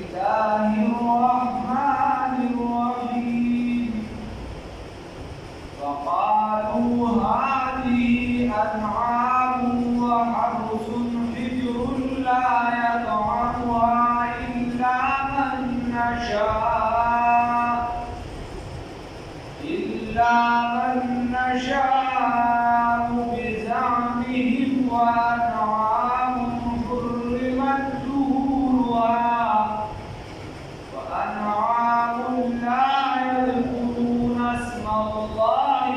الله الرحمن الرحيم وقالوا هذه أنعام وحرث حجر لا يطعمها إلا من نشاء بزعمهم وأنعام حرمت ظهورها وأنعام لا يذكرون اسم الله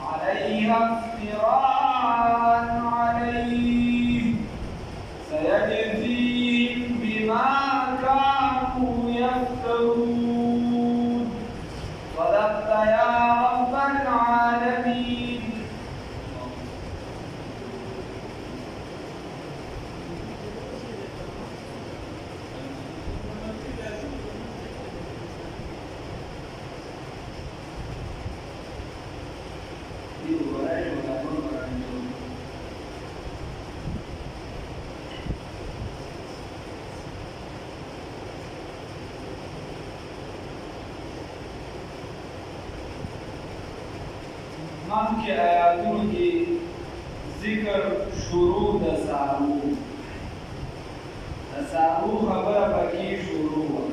عليها افتراء عليه سيجزيهم بما كانوا يفترون صدقت يا رب العالمين. مخکې آیاتونو کې ذکر شروع د سارو خبره پکې شروع وه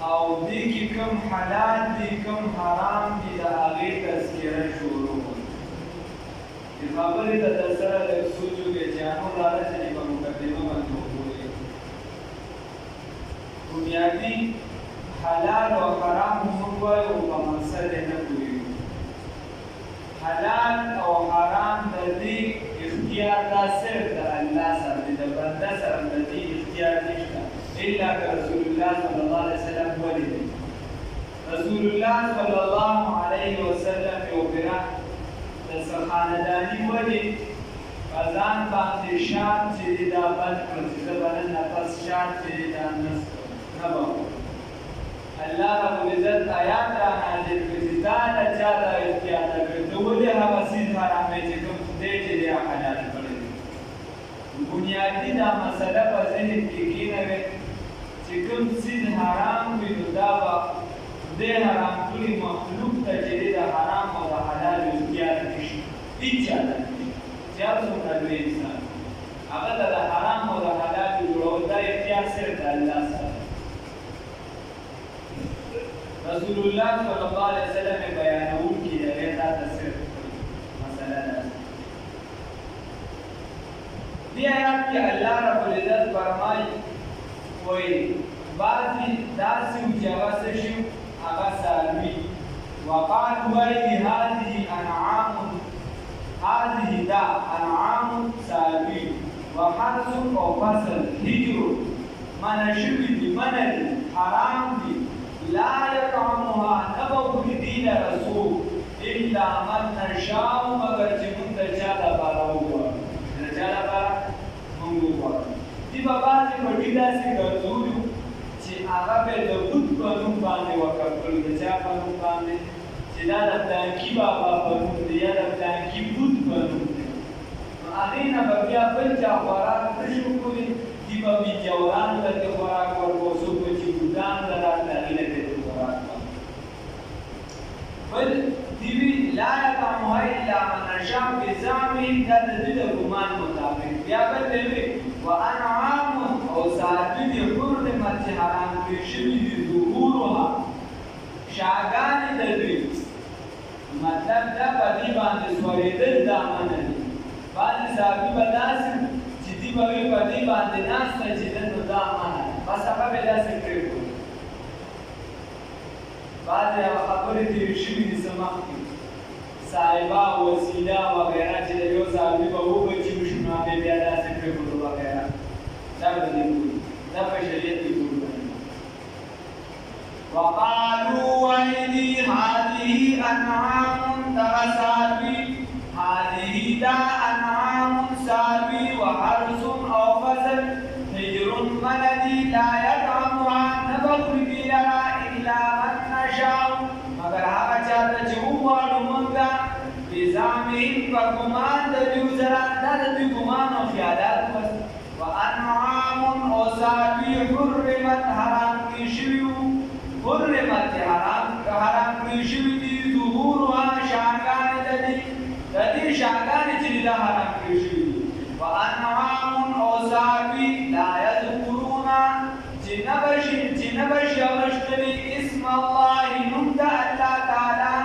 او دې کې کوم حلال دي کوم حرام دي د هغې تذکره شروع وه. دې خبرې ته در سره لږ سوچ وکړئ چې هغه راځي په مقدمه باندې وګورئ. بنیادي حلال او حرام موږ وایو په مقصد یې نه پوهېږو. حلال او حرام د دې اختیار دا صرف د الله سره دی، د بنده سره د دې اختیار نشته الا که رسول الله صلی الله علیه وسلم ولیدي. رسول الله صلی الله علیه وسلم یو پراخ د خانداني ولید په ځان باندې شرط چې دی دا بند کړ چې زه به نن نه پس شرط چې دی دا نه به الله رب العزت آیات را نازل کړي چې تا له چا دا اختیار درکړی ته ولې هغه څیز حراموې چې کوم خدای چې دی حلال کړی دی. بنیادي دا مسله په ذهن کې کېنوئ چې کوم څیز حرام وي نو دا به خدای حرام کړي مخلوق ته چې دی د حرام او د حلال اختیار نشي هېڅ چا ته نشي چې هر څومره لوی انسان هغه ته د حرام او د حلال جوړول دا اختیار صرف د الله سره. رسول الله صلی الله علیه وسلم بیانول کې هغه ته تفسیر مسله ده. دې آیات کې الله رب العزت فرمایي وایي بعضې داسې وو چې هغه څه شي هغه څاروي وقالوا وایي هذه دا انعام څاروي وحرث او فصل حجر منع شوي دي منع دي حرام دي لا يطعمها نبو دین رسول الا من نشاء مگر چې موږ د چا لپاره وغواړو د چا لپاره موږ وغواړو. دې به بعضې پټي داسې ګرځولي چې هغه به د بت په نوم باندې وقف کړي د چا په نوم باندې چې دا د پلانکي بابا په نوم دی یا د پلانکي بت په نوم دی. نو هغې نه به بیا بل چا خوراک نه شو کولی دې به میجورانو ته دې خوراک ورکړو څوک به چې بوټانو ته راغله هغې نه دې خوراک بل دیوی لا یطعمها الا من نشاء بزعمهم دا د دوی د ګمان مطابق. بیا بل دی وانعام او څاروي دي حرمت چې حرام کړي شوي دي ظهورها شاګانې د دوی مطلب دا په دې باندې سورېدل دا منع دي. بعضې څاروي به داسې چې دوی به وي په دې باندې ناسته چې ده نو دا منع ده بس هغه به یې داسې پرېږدو. بعضې هغه خبرې تېرې شوي دي څه مخکې صاحبه وسیله وغیره چې د یو څاروي به وبچي وشي نو هغې بیا داسې پرېښودو وغیره دا به دې ګوري دا په شریعت کې ګورو. وقالوا ویلي هذه انعام دغه څاروي هذه دا انعام څاروي وحرث او فصل حجر منع دي لا يطعمها نه به خوري دې لره الا من نشاء مگر هغه چا ته چې وغواړو موږ بزعمهم په ګمان د دوی سره دا د دوی ګمان او خیالات حرمت حرام کشیو حرمت حرام کشیو دی ظهورها شاگان ددی شاگان چې دا حرام کشیو وانعام او صافی لا یذکرون جنبش اغشتلی اسم الله نمد اللہ تعالی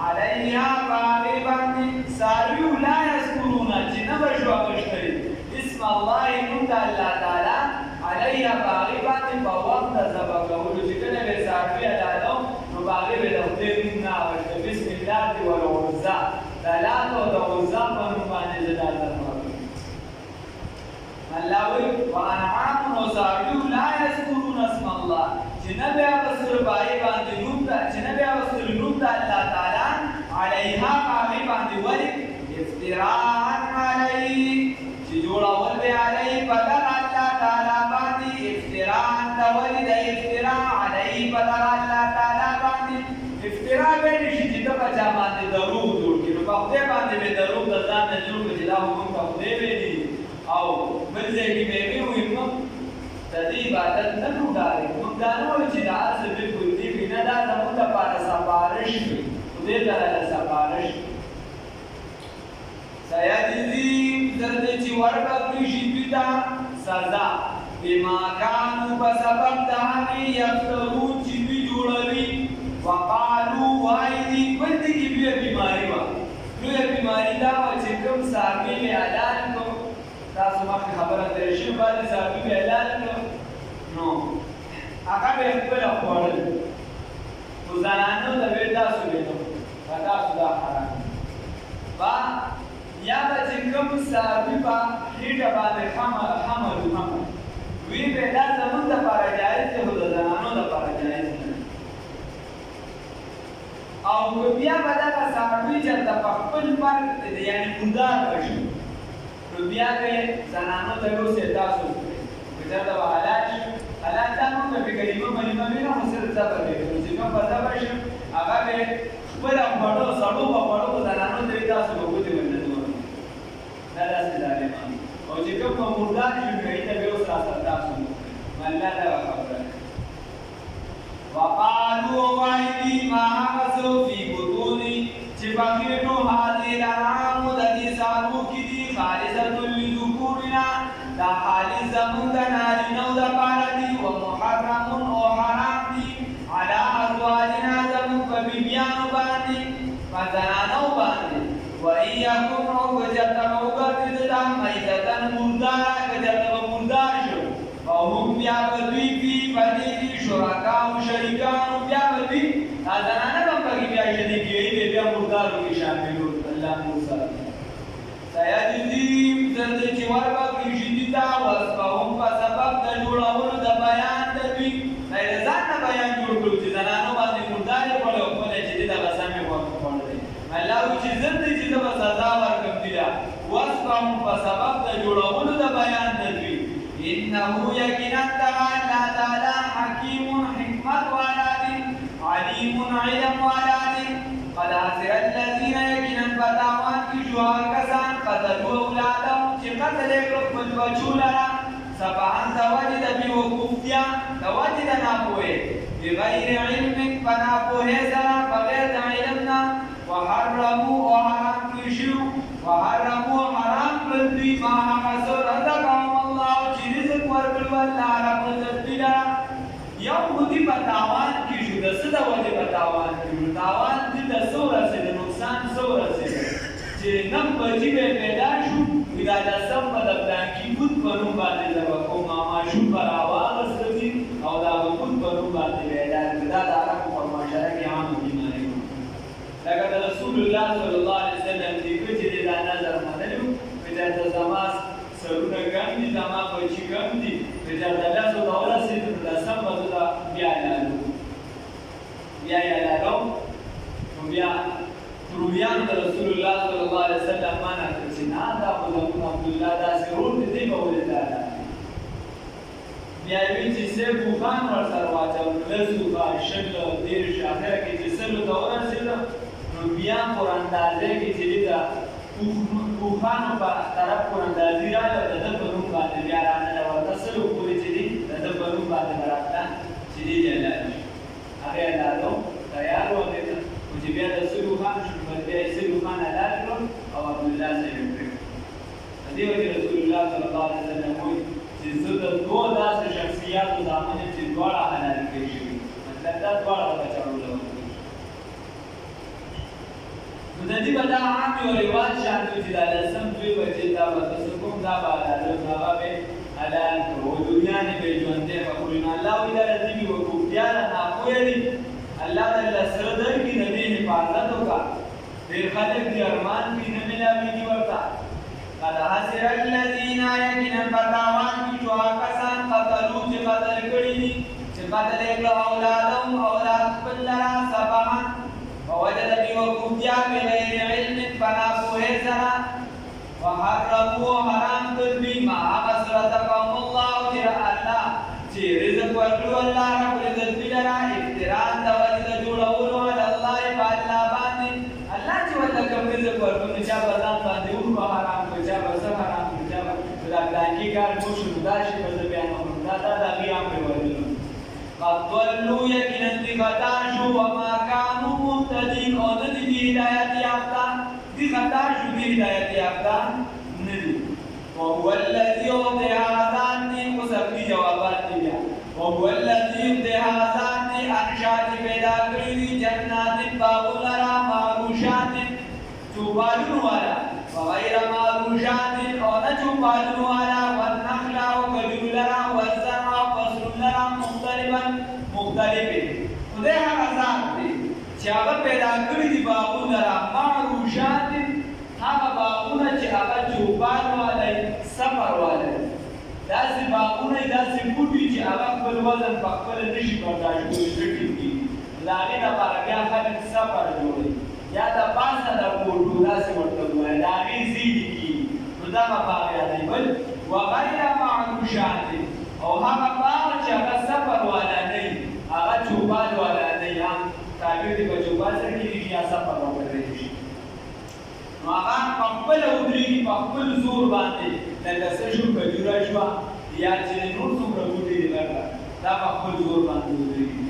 علیها غالباً ساریو لا یذکرون جنبش اغشتلی اسم الله نمد اللہ تعالی علیها غالباً فوقت زبقه لجکن بساروی علالو نباغی بدخدیر نمنا اغشت بسم اللہ والعزا دلاتو دعزا فنمبانی زدازر الله وی وانعام وصاریو لا یذکرون اسم الله جنبی ابصر بائی باندې نوم دا جنبی ابصر نوم دا الله تعالی علیها قامی باندې ولی افتراء علی چې جوړول به علی بدر الله تعالی باندې افتراء دا ولی د افتراء علی بدر الله تعالی باندې افتراء به نشي چې د بچا باندې دروغ جوړ کړي په خپل باندې به دروغ د ځان نه جوړ کړي دا حکم په خپل دی او بلځه کې به وي نو د دې عبادت نه کوي موږ دا نو چې دا اصل بالکل دی نه دا زموږ لپاره سفارش دی دې طرح سفارش سيجزي درته چې ورکړي شي پیدا سزا بما كانوا بسبب دهني يفترون چې وی جوړوي وقالوا وايدي پدې کې به بیماری و نو بیماری دا چې کوم صاحب اعلان کو تاسو مخکې خبره درې شي باندې صاحب اعلان کو نو هغه به خپل خپل وزانانو د وې تاسو وینو تاسو دا حرام با یا به کوم صاحب په هیټه باندې حمل وی به دا زمونږ لپاره جایز دی خو د زنانو لپاره جایز نه او بیا به دغه صاحب چې د خپل فرق یعنی مندار وشي نو بیا به زنانو ته وسه تاسو چې دا حالات هم په کلمه باندې نه مسر صبر دی چې کوم په صبر شي هغه به خپل خپلو سړو په خپلو زنانو ته تاسو وګورئ ونه دا داسې ظالمان او چې کوم مردار شي نو ایته به اوس تاسو تاسو مله دا خبره وقالوا وایدی ما حسو فی بطونی چې باقیو هذه الانعام د دې سارو کې دي خالصه لذکورنا دا خالص زموږ نارینه او د پاره دي او محرم او حرام دي علی ازواجنا زموږ په بیبیانو باندې فزنانو باندې وَإِيَّكُمْ وَجَتَّمَ وَقَدْدَمْ مَيْتَةً مُرْدَارًا كَجَتَّمَ مُرْدَارًا وَهُمْ بِيَابَدُي فِي بَدِيهِ شُرَكَاءُ شَرِيكَانُ بِيَابَدُي هذا بقى بیا شریکی بیا مردارو کې شاملون الله موسی سيجزيهم ذل چې ورکړي شي دتا واسقهم په سبب د جوړولو د بیان د دوی نه ځان بیان جوړ کړو چې زنانو باندې مردار په خپل چې د غسامه وخت پړل الله چې ذل چې د سزا ورکړي دي واسقهم په سبب د جوړولو د بیان د دوی انه یقینا تعالی حکیم حکمت والا علیم علم والا قد حسر الذين يكنن فتاوان کی جوار کسان قتلوا اولادهم چې قتل کړو خپل بچو لرا سبحان توجد بوقوفتیا توجد ناپوه بغیر علم فناپوه سرا بغیر د علمنا وحرموا وحرام کشو وحرموا حرام کړی ما حسر رزقهم الله چې رزق ورکړو الله رب عزت لرا یو خودی بتاوان کی شو د څه د وجه بتاوان کی بتاوان د سوره سره د نقصان سوره سره چې نم بچی به پیدا شو ودا د سم په دپلان کی بود پرو باندې زو کوم ما شو پر आवाज سدي او دا بود پرو باندې پیدا دا د عربو په معاشره کې عام بیماری لکه د رسول الله صلی الله علیه وسلم دی چې دا نظر منلو په د زماس سرونه ګاندي زما بچی ګاندي په دا د لاسو د اورسې د سم بدلا بیا یالو بیا ترویان د رسول الله صلی الله علیه وسلم معنا چې نه دا ابو عبد الله دا سرور دې په ولدا بیا وی چې سه بوخان ور سره واچو لزو با شکل دیر شاخره کې چې سره د اورسې نو بیا پر اندازې کې چې دا بوخان په طرف پر اندازې راځي د په نوم باندې بیا رانه ورته سلو پوری چې دې د په نوم باندې دې به دا عام یو رواج شانته چې دا لسم دوی بچې دا به تاسو کوم دا به حلال هغه به حلال کړو دنیا نه به ژوندې وکړو نو الله وی دا دې وکړو بیا نه کوی الله تعالی سره درکې د دې حفاظت وکړه ډېر خلک دې ارمان کې نه ملاويږي ورته قد حسر الذين يكن فتاوان کی جو کسان قتلوا چې قتل کړي دي چې قتل کړه اولاد خپل لرا سبعا ووجد بوقوفیا بغیر علم فنا پوهه سره وحرموا حرام کړي ما رزقهم الله الله چې رزق ورکړو الله رب العزت لرا افتراء د وجد جوړولو على الله باندې الله چې ولله کوم رزق ورکړي چې بازار باندې ورو حرام کوي چې بازار حرام کوي چې دا دانګي کار مو شو دا شي په بیان دا غیام په ورته قد ضلوا یقینا بغدا شو وما كانوا مهتدين او د دې هدایت یافته دي غدا شو دي هدایت یافته ندي وهو الذي يعطي هذان وسبي جوابات دي وهو الذي يعطي هذان انشاء پیدا کړی جنات باغلرا معروشات چوبالون والا وغير معروشات او نه چوبالون والا والنخل او کجولرا والزرع فصلرا مختلفا خدای هغه ذات دی چې هغه پیدا کړی دي باغلرا معروشات هغه باغونه چې هغه چوبال والا سفر والا داسې باغونه داسې بوټي چې هغه خپل وزن په خپل نشي برداشت کولی دي لاغې لپاره بیا خلک سفر جوړوي یا د باسه د بوټو داسې ورته وایي د هغې زیږي کېږي نو دغه باغ یادوي بل وغیر معروشات او هغه باغ چې هغه سفر والا نه وي هغه چوبال والا نه وي هم تعبیر دې په چوبال سره کېږي یا سفر وکړی شي نو هغه په خپله ودرېږي په خپل زور باندې لکه څه شو کجوره شوه یا چې نور څومره بوټي دي لکه دا په خپل زور باندې ودرېږي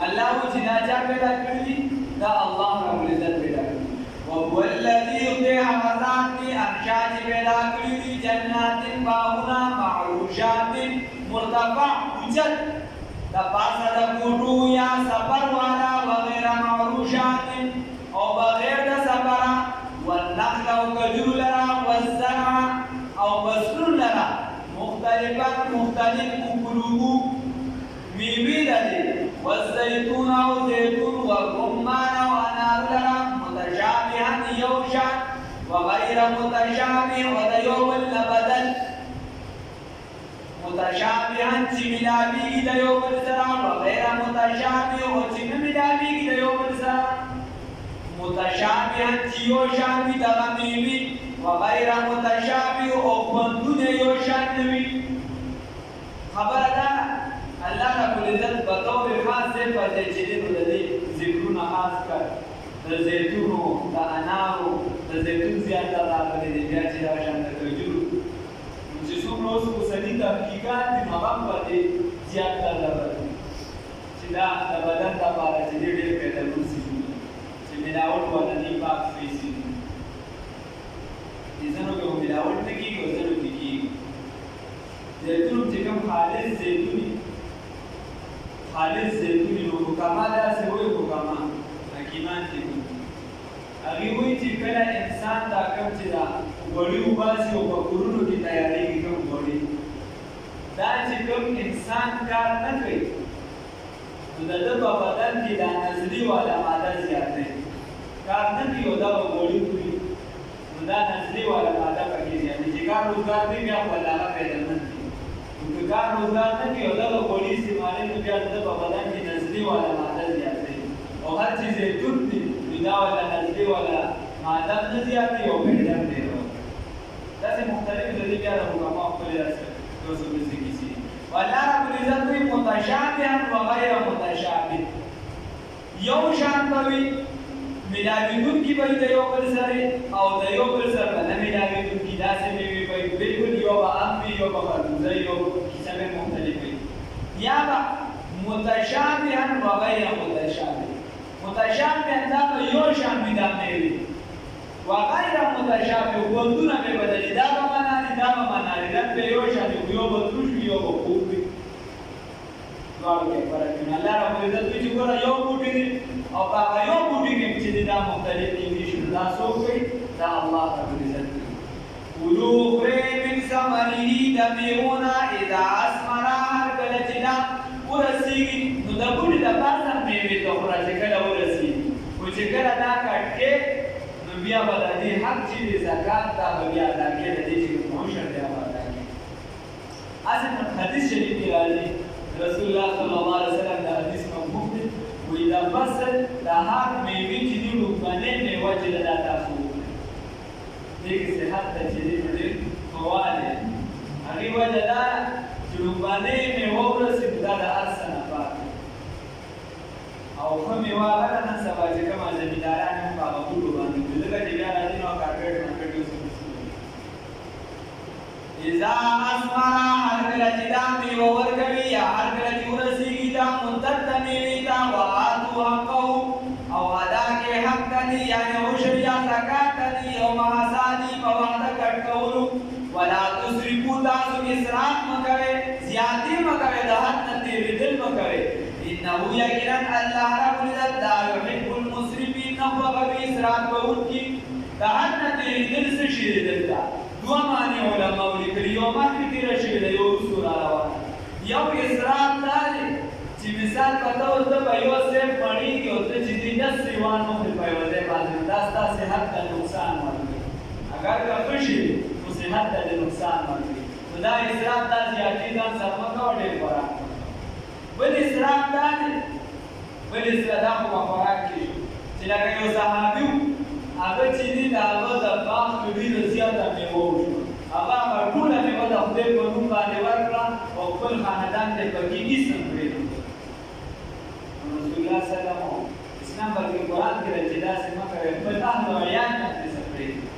الله چې دا چا پیدا کړي دي دا الله رب العزت پیدا کړي وهو الذي يطيع حضرات انشاء پیدا کړي دي جنات باغونه معروشات مرتفع اوچت دا پاسه د بوټو یا سفر والا وغیره معروشات او بغیر د سفر والنخل او کجور لرا والزرع او بسرون لرا مختلف قلوبو میوی لري والزيتون او زيتون والرمان او انار لرا متشابها يوشا وغير متشابه وديو البدل متشابها چملاوی دیو بالسرا وغير متشابه وچملاوی دیو بالسرا متشابه چیوشاوی دغمیوی وغير متشابه او بندون یوشان نوی خبر ده الله رب العزت بطور خاص سے پتے چیزیں دے ذکرونه خاص کر د زیتونو د انارو د زیتون زیاته راغلي دي بیا چې دا شان د کجورو چې څومره اوس په سړي تحقیقات دي مقام پاتې زیاته راغلي چې دا د بدن لپاره چې ډېر پیدا وسی چې ملاوټ ولني پاک فیسي دي زنو کې ملاوټ نه کیږي او زنو کې کیږي زیتون چې کوم خالص زیتونی خالص زیتونی نو حکما داسې وایي حکما حکیمان چې دي هغې وایي چې کله انسان دا کوم چې دا غوړي وباسي او په کورونو کې تیارېږي کوم غوړي دا چې کوم انسان کار نه کوي نو د ده په بدن کې دا نزلي والا ماده زیات دی کار نه کوي او دا به غوړي خوري نو دا نزلي والا ماده پکې زیات دی چې کار روزګار دی بیا خپل هغه پیدامند دی که کار روزګار نه کوي او دغه غوړي استعمالوي نو بیا د ده په بدن کې نزلي والا ماده زیات دی او هر چې زیتون دی نو دا والا نزلي والا ماده نه زیات دی او پیدام دی داسې مختلف د دې بیا د حکما خپلې داسې دوسو داسې کیسې والله رب العزت وایي متشابها وغیر متشابه یو شان به وي ملاوېدونکي به وي د یو بل سره او د یو بل سره به نه ملاوېدونکي داسې مېوې به وي بلکل یو به ام وي یو به خربوزه یو کیسه به مختلف وي یا به متشابها وغیر متشابه متشابه دا به یو شان وي دا مېوې وغیر متشابه غوندونه به بدلي دا به مناري دا به مناري رنګ به یو شان وي یو به تروش وي یو به خوږ وي دواړو کې فرق وي الله رب العزت وایي چې ګوره یو بوټی دی او په هغه یو بوټي کې چې دا مختلف کېدي شي دا څوک دی دا الله رب العزت دی کلوا خورئ من ثمره د میوونه اذا اثمر هر کله چې دا ورسېږي نو د بوټي د پاسه میوې ته خوره چې کله ورسېږي خو چې کله دا کټ کې نو بیا به د دې حق چې د زکات دا به بیا ادا کړي د دې چې عشر دی هغه ادا کړي اصل حدیث شریف کې راځي رسول الله صلی الله علیه وسلم دا حدیث مفهوم دی وی دا فصل دا هر میوې چې دي لومړنۍ میوه چې دا تاسو وکړئ دې کې صحت ته چې دي ډېر فواید هغې وجه دا چې لومړنۍ میوه ورسېږي دا د هر څه نه پاک او ښه میوه هغه ده نن سبا چې کومه زمینداران هم په هغه بوټو باندې وي ځکه چې بیا راځي نو کارپېټ مارکېټ یې اذا اثمر هر کله چې دا میوه ورکوي یا هر کله چې ورسېږي دا مدت د میوې ته وآتوا حقه او ادا کې حق ته دي یعنې عشر یا زکات ته دي او محاسادي په وعده کټ کولو ولا تسرفوا تاسو اسراف مه کوئ زیاتې مه کوئ د حد نه تېرېدل مه کوئ انه یقینا الله رب العزت لا يحب المسرفین نه خوښه وي اسراف کوونکي د حد نه تېرېدل څه شي دی دلته دوه معنی علماء لیکلي یو مخکې تېره شوې ده یو وروستو را روانه یو اسراف دا دی چې مثال په طور ته به یو سیب مړېږي او ته چې دې 10 سیوان مخکې په یوه ځای باندې دا ستا صحت ته نقصان ورکوي اگر که ښه شي نو صحت ته دې نقصان ورکوي نو دا اسراف دا زیاتې ځان سره مه کوه ډېر خوراک بل اسراف دا دی بل اسراف دا خو په خوراک کې چې لکه یو صحابي و هغه چې دي د هغه د باغ کې ډېره زیاته میوه وشوه هغه هغه ټوله میوه د خدای په نوم باندې ورکړه او خپل خاندان ته پکې ایسم پرېښود رسول الله صلی الله علیه وسلم اسلام بلکې قرآن کې راځي داسې مه کوئ خپل اهل او عیال ته ترې پرېږدئ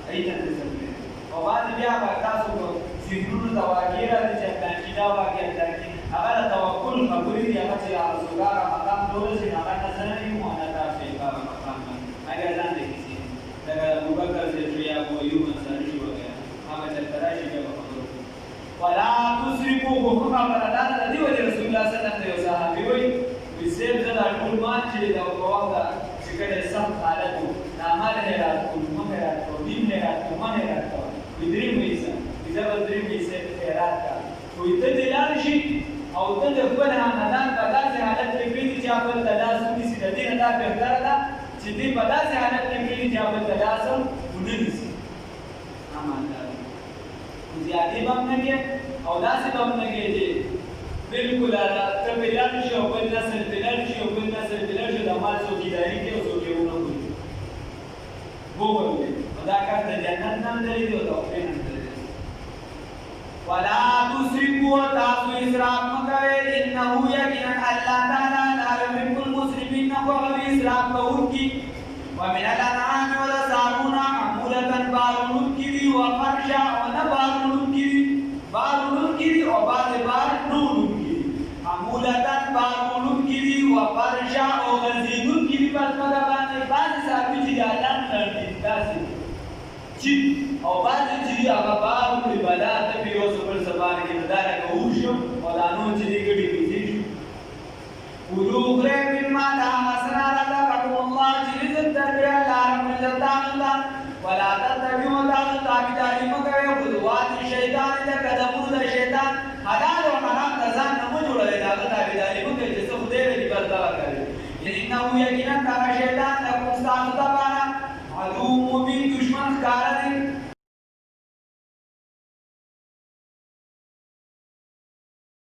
هغې ته ترې پرېږدئ او بعضې بیا به تاسو په ذهنونو ته واقع راځي چې فلانکي دا واقع فلانکي هغه د توکل خبرې دي هغه چې ارزوګاره مقام ته ورسېږي هغه نه زه نه یم وانا تاسو یې هغه مقام باندې اگر ځان دې کیسې لکه ابوبکر صاحب یا ابو ایوب انصاري وغیره هغه چېرته راشي بیا به خبرې وکړي ولا تسرفوا حقوق بلدان د دې وجې رسول الله صلی الله علیه وسلم یو صحابي وایي وایي صاحب زه دا ټول مال چې د وخت چې کله سخت حالت و دا مال هېرات کړو مه هېرات کوه دین هېرات کوه مه هېرات کوه وایي درې پیسه وایي زه به درې پیسې هېرات کړم وایي ته دې لاړ شي او ته د خپل خاندان په داسې حالت کې پرېږدي چې هغه ته لاس ونیسي د دې نه دا بهتره ده چې دې په داسې حالت کې پرېږدي چې هغه ته لاس ونه نیسي اماندار زیاتې به هم نه کوې او داسې به هم نه کوې چې بلکل ته پرې لاړ شي او بل نسل پرې لاړ شي او بل نسل پرې لاړ شي د مال څوکیداري کوي او څوک یې ونه کړي وګورئ نو دا کار د جنت نه هم دلیل دی او د خدای نه هم دلیل دی ولا تسرفوا تاسو اسراف مه کوئ انه یقینا الله تعالی لا يحب المسرفین نه خوښوي اسراف کوونکي ومن الانعام والثمرات حمولة بارونکي دي وفرشا او نه بارونکي دي بارونکي دي او بعضې بار نه وړونکي دي حمولة بارونکي دي وفرشا او غځېدونکي دي په ځمکه باندې بعضې څاروي چې دي لنډ لنډ دي داسې چیپ او بعضې چې دي هغه بار وکړي بلا ته پرې یو څه بل څه باندې کړي نو دا لکه اوښ شو او دا نور چې دي ګډې پیسې شو کلوا خورئ مما د هغه څه نه رزقکم الله چې رزق درکړی الله رب العزت تاسو ته ولا تتبعوا تاسو تابعداري مه کوئ خطوات شیطان د قدمونو د شیطان حلال او حرام د ځان نه مه جوړوئ د هغه تابعداري مه کوئ چې څه خدای ویلي بس دغه کوئ انه یقینا دغه شیطان لکم ستاسو